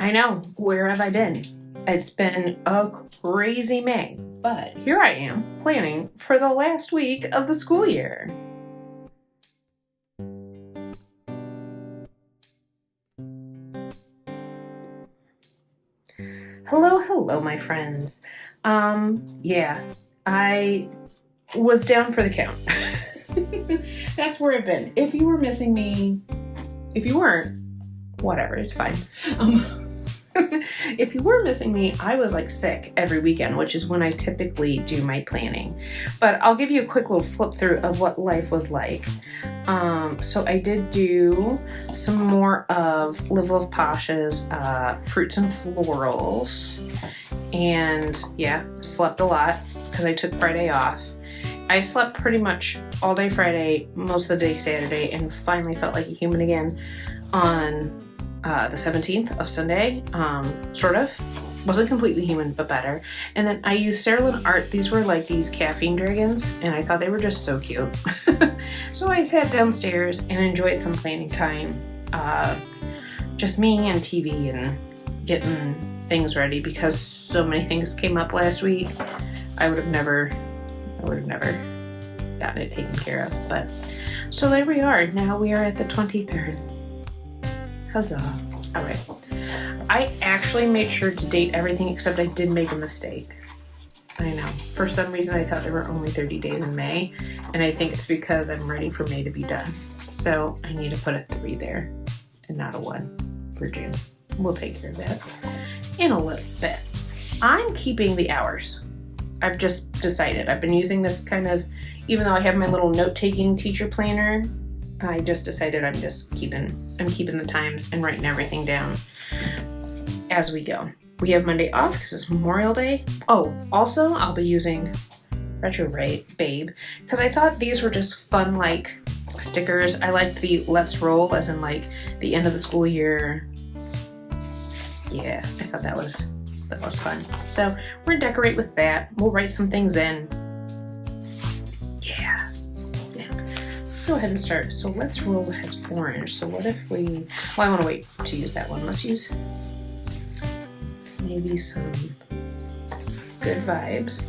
I know, where have I been? It's been a crazy May, but here I am planning for the last week of the school year. Hello, my friends. Yeah, I was down for the count. That's where I've been. If you were missing me, if you weren't, whatever, it's fine. If you were missing me, I was like sick every weekend, which is when I typically do my planning. But I'll give you a quick little flip through of what life was like. So I did do some more of Live Love Pasha's fruits and florals. And yeah, slept a lot because I took Friday off. I slept pretty much all day Friday, most of the day Saturday, and finally felt like a human again on the 17th of Sunday, sort of. Wasn't completely human, but better. And then I used Cerulean Art. These were like these caffeine dragons, and I thought they were just so cute. So I sat downstairs and enjoyed some planning time. Just me and TV and getting things ready because so many things came up last week. I would have never gotten it taken care of. But so there we are. Now we are at the 23rd. Huzzah. All right. I actually made sure to date everything except I did make a mistake. I know. For some reason, I thought there were only 30 days in May, and I think it's because I'm ready for May to be done. So I need to put a 3 there and not a 1 for June. We'll take care of that in a little bit. I'm keeping the hours. I've just decided. I've been using this kind of, even though I have my little note-taking teacher planner, I just decided I'm keeping the times and writing everything down as we go. We have Monday off because it's Memorial Day. Oh, also I'll be using Retro Babe because I thought these were just fun like stickers. I liked the Let's Roll as in like the end of the school year. Yeah, I thought that was fun. So we're gonna decorate with that. We'll write some things in. Yeah. Let's go ahead and start. So Let's Roll has orange. So what if we, well, I want to wait to use that one. Let's use maybe some Good Vibes.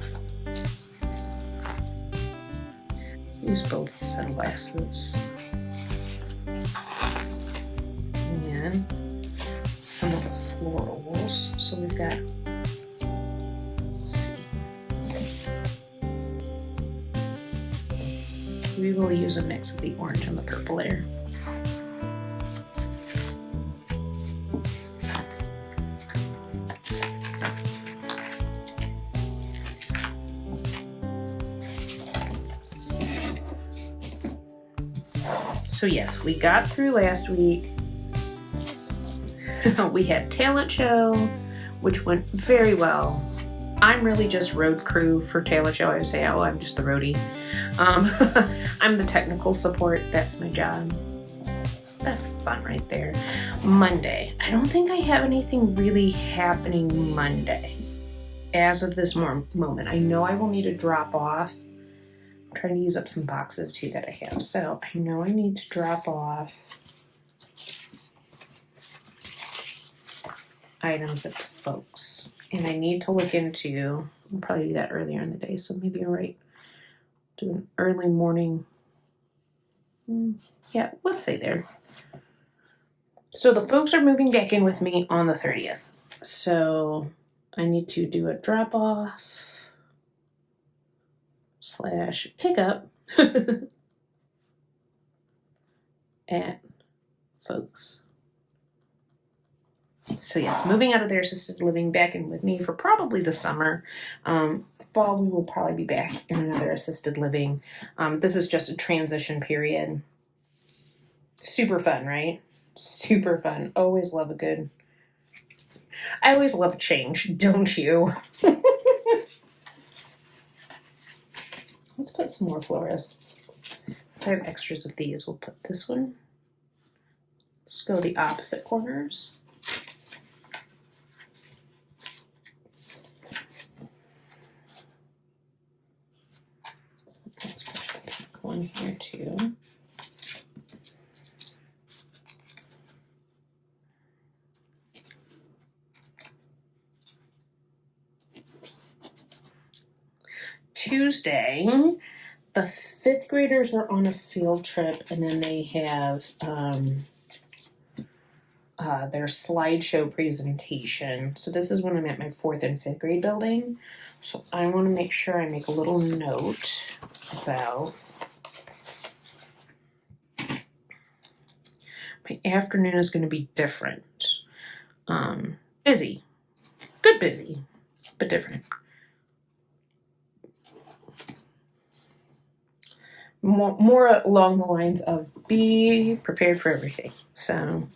Use both sunglasses. And some of the florals. So we've got, let's see. We will use a mix of the orange and the purple there. So yes, we got through last week. We had talent show, which went very well. I'm really just road crew for talent show. I would say, oh, I'm just the roadie. I'm the technical support. That's my job. That's fun right there. Monday. I don't think I have anything really happening Monday as of this moment. I know I will need to drop off. I'm trying to use up some boxes too that I have. So I know I need to drop off items at folks. And I need to look into, I'll probably do that earlier in the day. So maybe you're right. Do an early morning. Yeah, let's say there. So the folks are moving back in with me on the 30th. So I need to do a drop off / pickup at folks. So yes, moving out of their assisted living back in with me for probably the summer. Fall, we will probably be back in another assisted living. This is just a transition period. Super fun, right? Super fun. Always love I always love change, don't you? Let's put some more floras. If I have extras of these, we'll put this one. Let's go the opposite corners. Let's put the pink one here too. Tuesday, the 5th graders are on a field trip, and then they have their slideshow presentation. So this is when I'm at my 4th and 5th grade building. So I want to make sure I make a little note about my afternoon is going to be different. Busy. Good busy, but different. More along the lines of be prepared for everything. So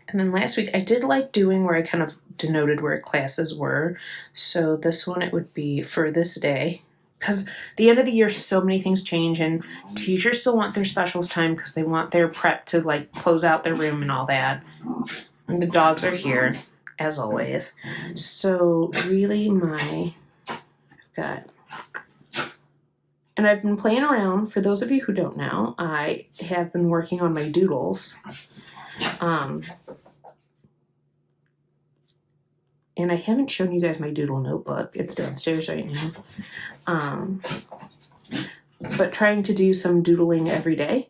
and then last week I did like doing where I kind of denoted where classes were. So this one it would be for this day, because the end of the year so many things change, and teachers still want their specials time because they want their prep to like close out their room and all that. And the dogs are here, as always. So really I've got, and I've been playing around. For those of you who don't know, I have been working on my doodles. And I haven't shown you guys my doodle notebook. It's downstairs right now. But trying to do some doodling every day.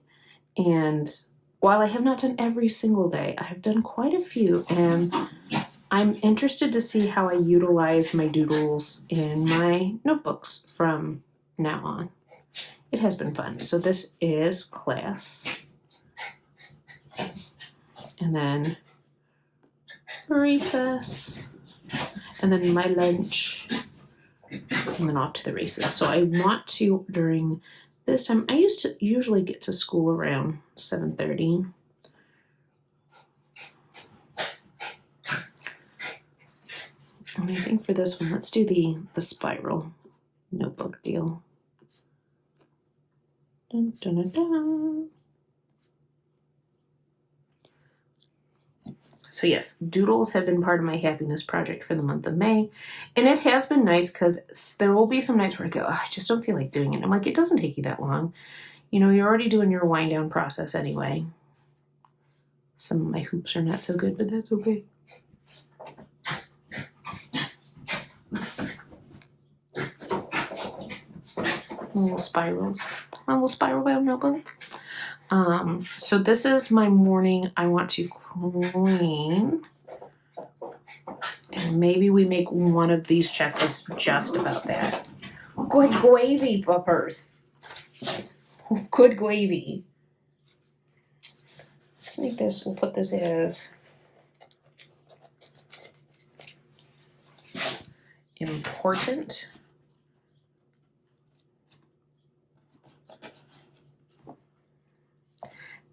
And while I have not done every single day, I have done quite a few, and I'm interested to see how I utilize my doodles in my notebooks from now on. It has been fun. So this is class. And then recess. And then my lunch. And then off to the races. So I want to, during this time, I used to usually get to school around 7:30. And I think for this one, let's do the spiral notebook deal. Dun, dun, dun, dun. So yes, doodles have been part of my happiness project for the month of May. And it has been nice because there will be some nights where I go, oh, I just don't feel like doing it. I'm like, it doesn't take you that long. You know, you're already doing your wind down process anyway. Some of my hoops are not so good, but that's okay. A little spiral bound notebook. So this is my morning. I want to clean, and maybe we make one of these checklists just about that. Good gravy, puppers. Good gravy. Let's make this, we'll put this as important.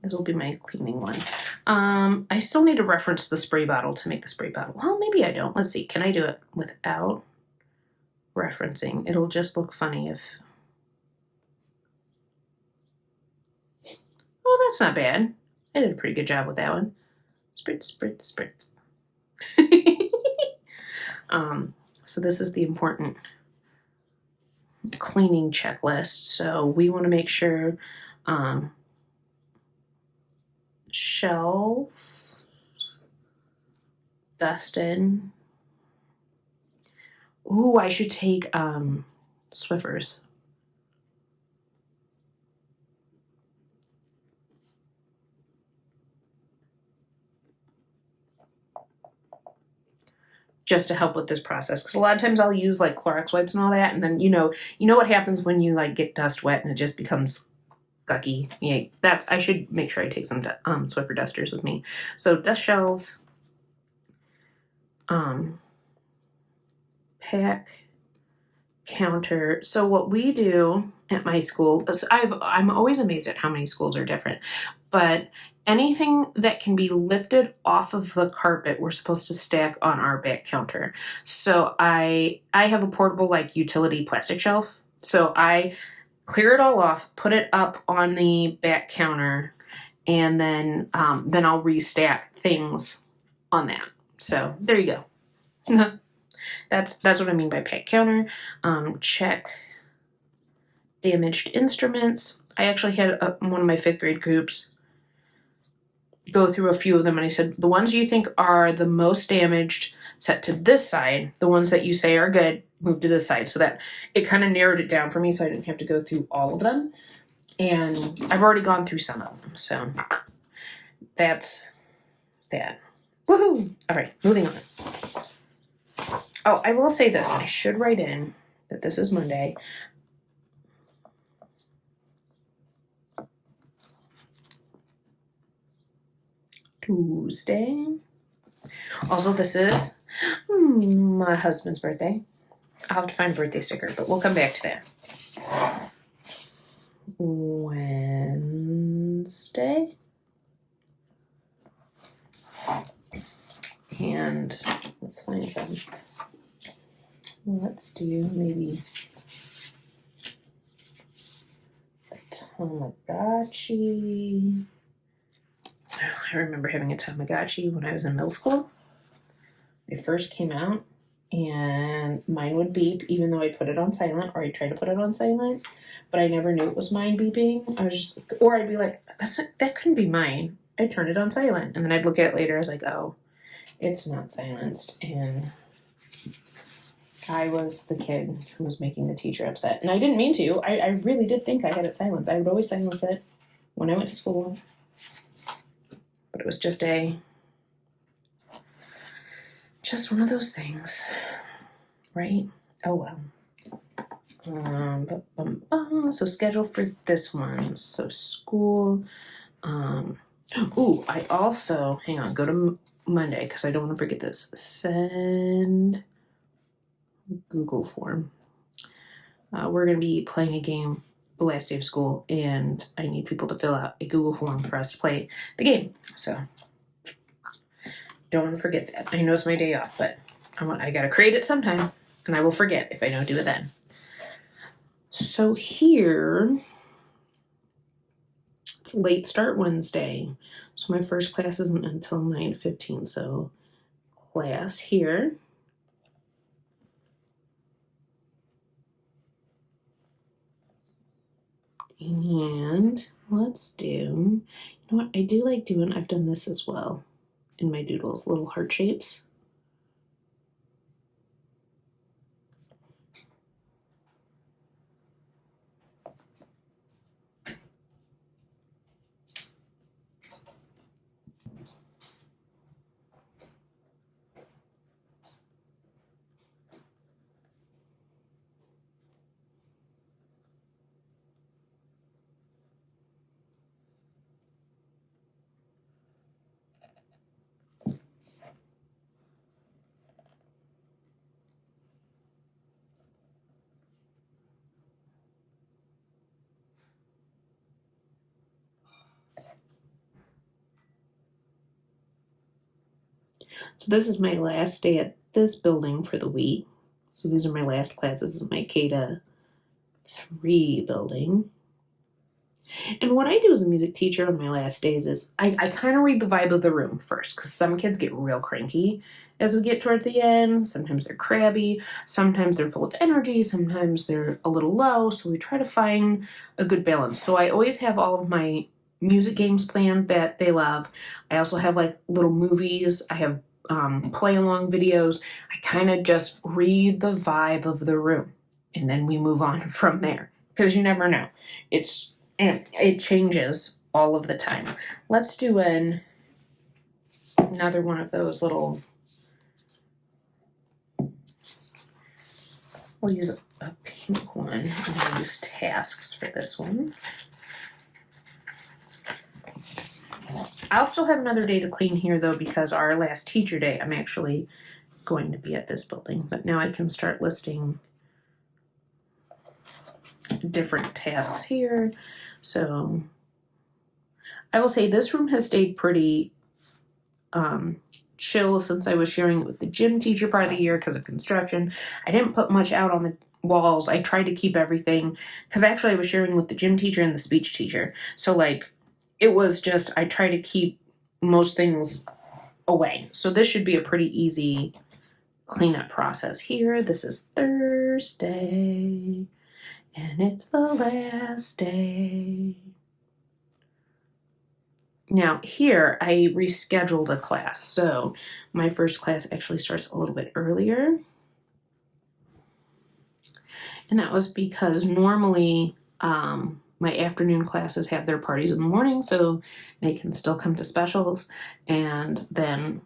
This will be my cleaning one. I still need to reference the spray bottle to make the spray bottle. Well, maybe I don't. Let's see. Can I do it without referencing? It'll just look funny if... Oh, that's not bad. I did a pretty good job with that one. Spritz, spritz, spritz. So this is the important cleaning checklist. So we want to make sure... shelf dusted. Ooh, I should take Swiffers. Just to help with this process, because a lot of times I'll use like Clorox wipes and all that, and then you know what happens when you like get dust wet and it just becomes gucky. Yeah, I should make sure I take some Swiffer dusters with me. So dust shelves, pack counter. So what we do at my school, I'm always amazed at how many schools are different, but anything that can be lifted off of the carpet, we're supposed to stack on our back counter. So I have a portable like utility plastic shelf. So I clear it all off, put it up on the back counter, and then I'll restack things on that. So there you go. That's what I mean by pack counter. Check damaged instruments. I actually had one of my 5th grade groups go through a few of them, and I said, the ones you think are the most damaged, set to this side. The ones that you say are good, move to this side. So that it kind of narrowed it down for me, so I didn't have to go through all of them. And I've already gone through some of them, so that's that. Woohoo! All right, moving on. Oh, I will say this. I should write in that this is Monday. Tuesday. Also, this is my husband's birthday. I'll have to find a birthday sticker, but we'll come back to that. Wednesday. And let's find some. Let's do maybe a Tamagotchi. I remember having a Tamagotchi when I was in middle school. It first came out, and mine would beep even though I put it on silent, or I tried to put it on silent, but I never knew it was mine beeping. I was just, or I'd be like, that couldn't be mine. I'd turn it on silent, and then I'd look at it later. I was like, oh, it's not silenced, and I was the kid who was making the teacher upset. And I didn't mean to. I really did think I had it silenced. I would always silence it when I went to school. But it was just one of those things, right? Oh well. So schedule for this one. So school. I also, hang on, go to Monday because I don't want to forget this. Send Google form. We're going to be playing a game the last day of school, and I need people to fill out a Google form for us to play the game. So don't want to forget that. I know it's my day off, but I got to create it sometime, and I will forget if I don't do it then. So here, it's late start Wednesday. So my first class isn't until 9:15. So class here. And let's do, you know what, I do like doing, I've done this as well in my doodles, little heart shapes. So this is my last day at this building for the week. So these are my last classes in my K-3 building. And what I do as a music teacher on my last days is I kind of read the vibe of the room first, because some kids get real cranky as we get toward the end. Sometimes they're crabby, sometimes they're full of energy, sometimes they're a little low. So we try to find a good balance. So I always have all of my music games planned that they love. I also have like little movies. I have play along videos. I kind of just read the vibe of the room, and then we move on from there, because you never know. It changes all of the time. Let's do another one of those little, we'll use a pink one. I'm going to use tasks for this one. I'll still have another day to clean here though, because our last teacher day, I'm actually going to be at this building. But now I can start listing different tasks here. So I will say this room has stayed pretty chill since I was sharing it with the gym teacher part of the year because of construction. I didn't put much out on the walls. I tried to keep everything, because actually I was sharing with the gym teacher and the speech teacher. So like it was just, I try to keep most things away. So this should be a pretty easy cleanup process here. This is Thursday, and it's the last day. Now here I rescheduled a class, so my first class actually starts a little bit earlier. And that was because normally my afternoon classes have their parties in the morning, so they can still come to specials. And then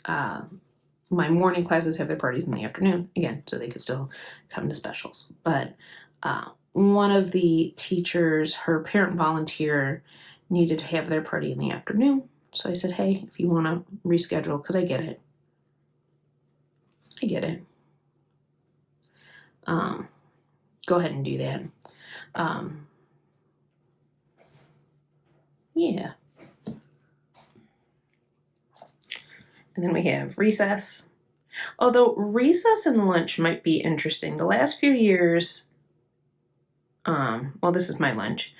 my morning classes have their parties in the afternoon, again, so they could still come to specials. But one of the teachers, her parent volunteer, needed to have their party in the afternoon. So I said, hey, if you want to reschedule, because I get it. Go ahead and do that. Yeah. And then we have recess. Although recess and lunch might be interesting. The last few years, well, this is my lunch.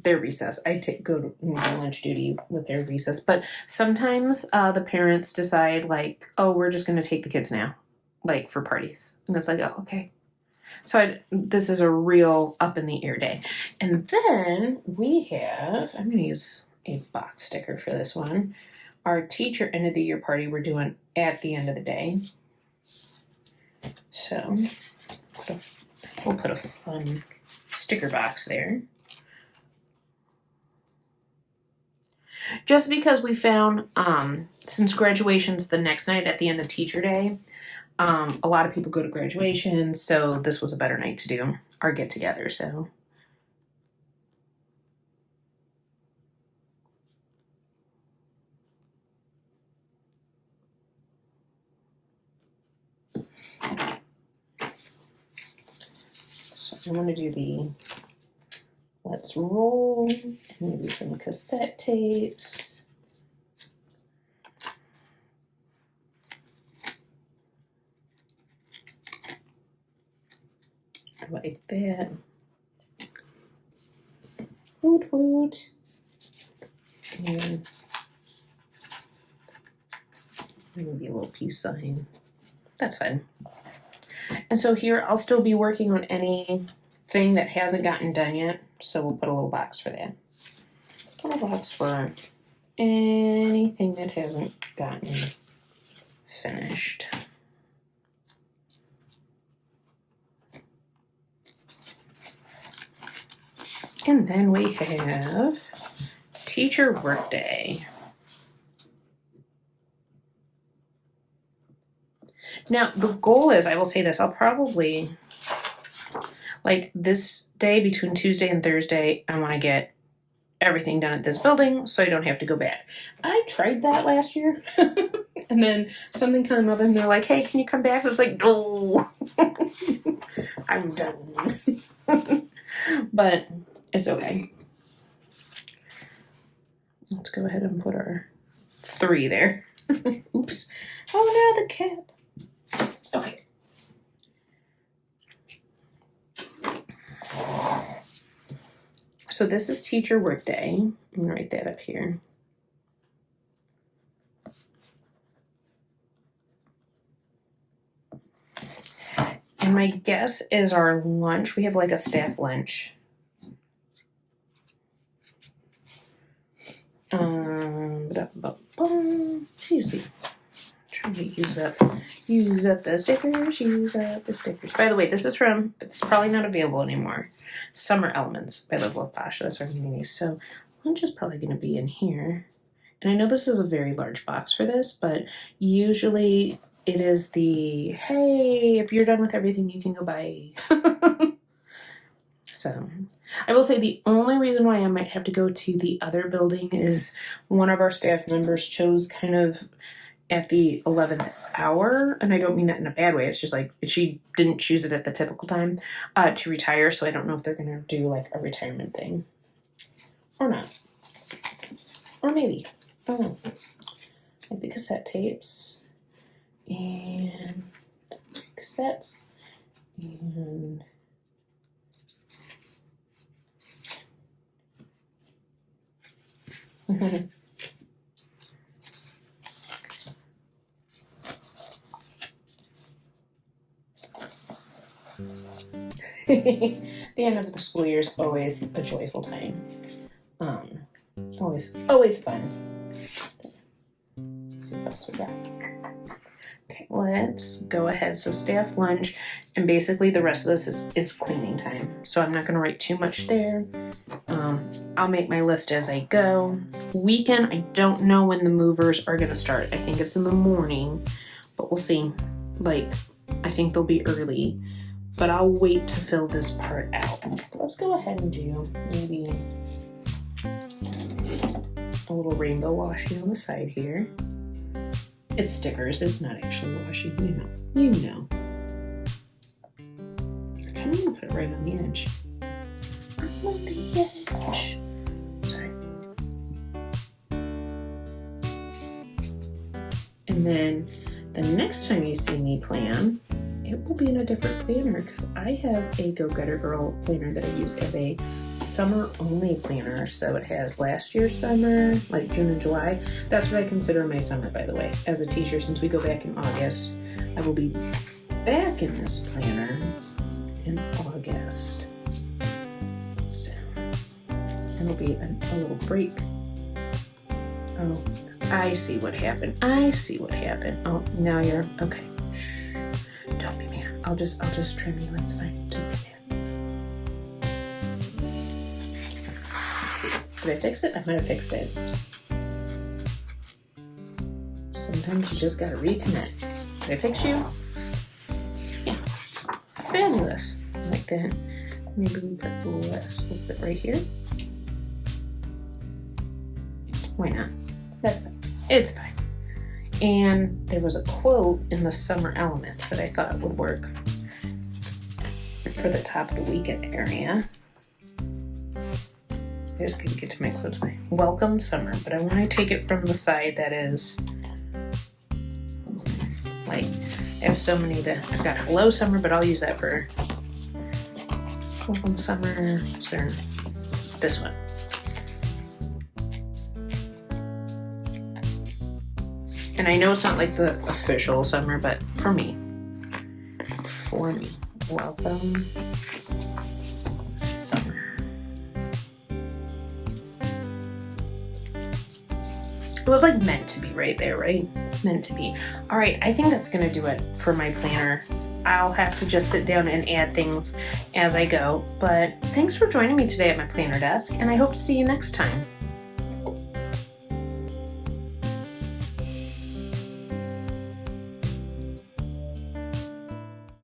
Their recess. I go to lunch duty with their recess. But sometimes the parents decide like, oh, we're just going to take the kids now, like for parties. And it's like, oh, okay. So this is a real up in the air day. And then we have, I'm going to use a box sticker for this one. Our teacher end of the year party we're doing at the end of the day. So we'll put a fun sticker box there. Just because we found, since graduation's the next night at the end of teacher day, a lot of people go to graduation, so this was a better night to do our get together. So I'm going to do the let's roll, and maybe some cassette tapes. Like that. Woot woot. And maybe a little peace sign. That's fine. And so here I'll still be working on anything that hasn't gotten done yet. So we'll put a little box for that. A little box for anything that hasn't gotten finished. And then we have teacher workday. Now, the goal is, I will say this, I'll probably, like this day between Tuesday and Thursday, I want to get everything done at this building so I don't have to go back. I tried that last year. And then something came up and they're like, hey, can you come back? I was like, no, I'm done. But it's okay. Let's go ahead and put our 3 there. Oops. Oh no, the cap. Okay. So this is teacher workday. I'm gonna write that up here. And my guess is our lunch, we have like a staff lunch. Excuse me. Trying to use up the stickers. By the way, this is from, it's probably not available anymore. Summer Elements by Live Love Posh. That's where I'm getting these. So lunch is probably going to be in here. And I know this is a very large box for this, but usually it is the, hey, if you're done with everything, you can go buy. So I will say the only reason why I might have to go to the other building is one of our staff members chose kind of at the 11th hour, and I don't mean that in a bad way, it's just like she didn't choose it at the typical time to retire, so I don't know if they're gonna do like a retirement thing or not, or maybe, I don't know. Like the cassette tapes and cassettes and the end of the school year is always a joyful time. Always fun. Let's see what else we got. Okay, let's go ahead. So staff lunch, and basically the rest of this is cleaning time. So I'm not going to write too much there. I'll make my list as I go. Weekend, I don't know when the movers are going to start. I think it's in the morning, but we'll see. Like, I think they'll be early, but I'll wait to fill this part out. Let's go ahead and do maybe a little rainbow washi on the side here. It's stickers, it's not actually washing, you know. I kind of want to put it right on the edge. On the edge. Sorry. And then the next time you see me plan, it will be in a different planner because I have a Go Getter Girl planner that I use as a summer only planner. So it has last year's summer, like June and July. That's what I consider my summer, by the way. As a teacher, since we go back in August, I will be back in this planner in August. So it'll be a little break. Oh, I see what happened. Oh, now you're okay. Shh. Don't be mad. I'll just trim you. It's fine. Don't be mad. Let's see. Did I fix it? I might have fixed it. Sometimes you just gotta recommit. Did I fix you? Yeah. Fabulous. Like that. Maybe we put the last little bit right here. Why not? That's fine. It's fine. And there was a quote in the Summer Elements that I thought would work for the top of the weekend area. I just couldn't get to my quotes. Welcome summer, but I want to take it from the side that is like, I have so many that I've got hello summer, but I'll use that for welcome summer. So this one. And I know it's not like the official summer, but for me, welcome summer. It was like meant to be right there, right? Meant to be. All right, I think that's gonna do it for my planner. I'll have to just sit down and add things as I go, but thanks for joining me today at my planner desk, and I hope to see you next time.